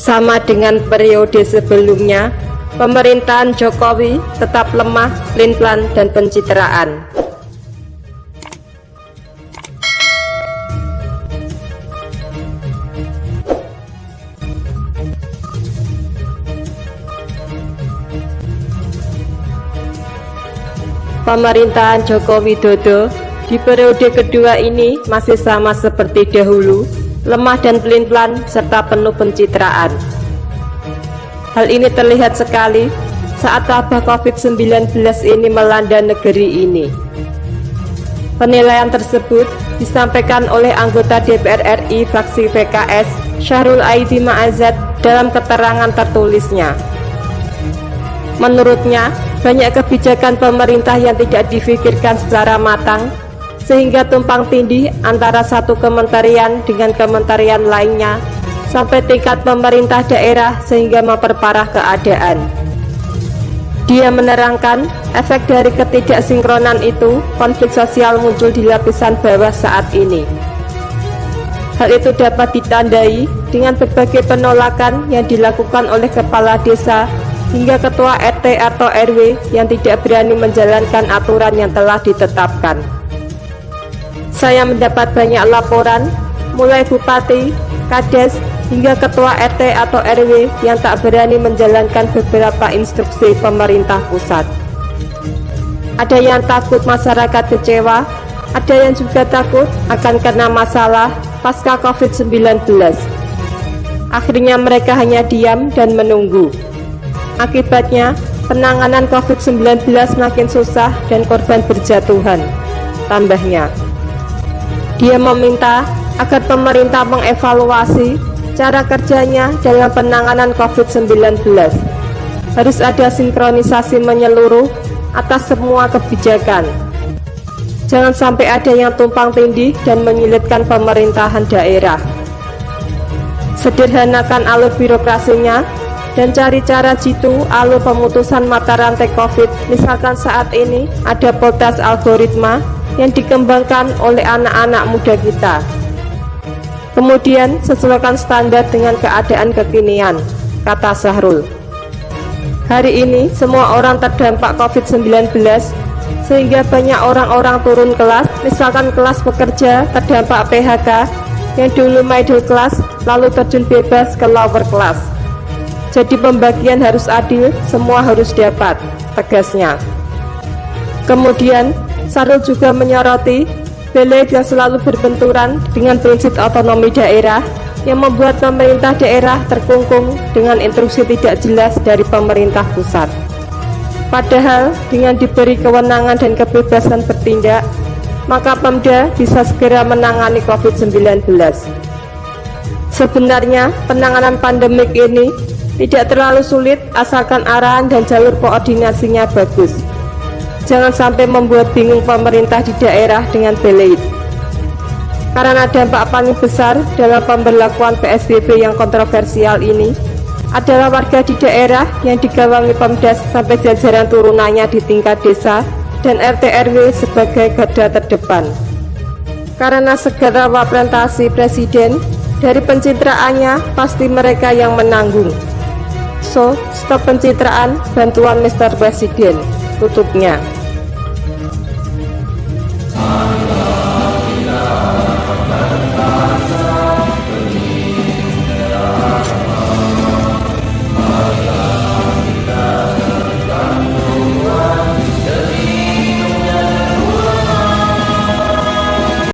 Sama dengan periode sebelumnya, pemerintahan Jokowi tetap lemah, pelin-pelan, dan pencitraan. Pemerintahan Joko Widodo di periode kedua ini masih sama seperti dahulu, lemah dan pelin-pelan serta penuh pencitraan. Hal ini terlihat sekali saat wabah COVID-19 ini melanda negeri ini. Penilaian tersebut disampaikan oleh anggota DPR RI fraksi PKS Syahrul Aidi Ma'azad dalam keterangan tertulisnya. Menurutnya, banyak kebijakan pemerintah yang tidak difikirkan secara matang, sehingga tumpang tindih antara satu kementerian dengan kementerian lainnya, sampai tingkat pemerintah daerah sehingga memperparah keadaan. Dia menerangkan, efek dari ketidaksinkronan itu, konflik sosial muncul di lapisan bawah saat ini. Hal itu dapat ditandai dengan berbagai penolakan yang dilakukan oleh kepala desa hingga ketua RT atau RW yang tidak berani menjalankan aturan yang telah ditetapkan. Saya mendapat banyak laporan, mulai bupati, kades, hingga ketua RT atau RW yang tak berani menjalankan beberapa instruksi pemerintah pusat. Ada yang takut masyarakat kecewa, ada yang juga takut akan kena masalah pasca COVID-19. Akhirnya mereka hanya diam dan menunggu. Akibatnya, penanganan COVID-19 makin susah dan korban berjatuhan, tambahnya. Dia meminta agar pemerintah mengevaluasi cara kerjanya dalam penanganan COVID-19. Harus ada sinkronisasi menyeluruh atas semua kebijakan. Jangan sampai ada yang tumpang tindih dan menyulitkan pemerintahan daerah. Sederhanakan alur birokrasinya dan cari cara jitu alur pemutusan mata rantai COVID. Misalkan saat ini ada potas algoritma yang dikembangkan oleh anak-anak muda kita. Kemudian sesuaikan standar dengan keadaan kekinian, kata Syahrul. Hari ini semua orang terdampak COVID-19, sehingga banyak orang-orang turun kelas. Misalkan kelas pekerja terdampak PHK yang dulu middle class lalu terjun bebas ke lower class. Jadi pembagian harus adil, semua harus dapat, tegasnya. Kemudian Syahrul juga menyoroti belet yang selalu berbenturan dengan prinsip otonomi daerah yang membuat pemerintah daerah terkungkung dengan instruksi tidak jelas dari pemerintah pusat. Padahal dengan diberi kewenangan dan kebebasan bertindak, maka Pemda bisa segera menangani COVID-19. Sebenarnya penanganan pandemik ini tidak terlalu sulit asalkan arahan dan jalur koordinasinya bagus. Jangan sampai membuat bingung pemerintah di daerah dengan belait. Karena dampak paling besar dalam pemberlakuan PSBB yang kontroversial ini adalah warga di daerah yang digawangi Pemda sampai jajaran turunannya di tingkat desa dan RT RW sebagai garda terdepan. Karena segala representasi presiden, dari pencitraannya pasti mereka yang menanggung. So, stop pencitraan, bantuan Mr. Presiden, tutupnya.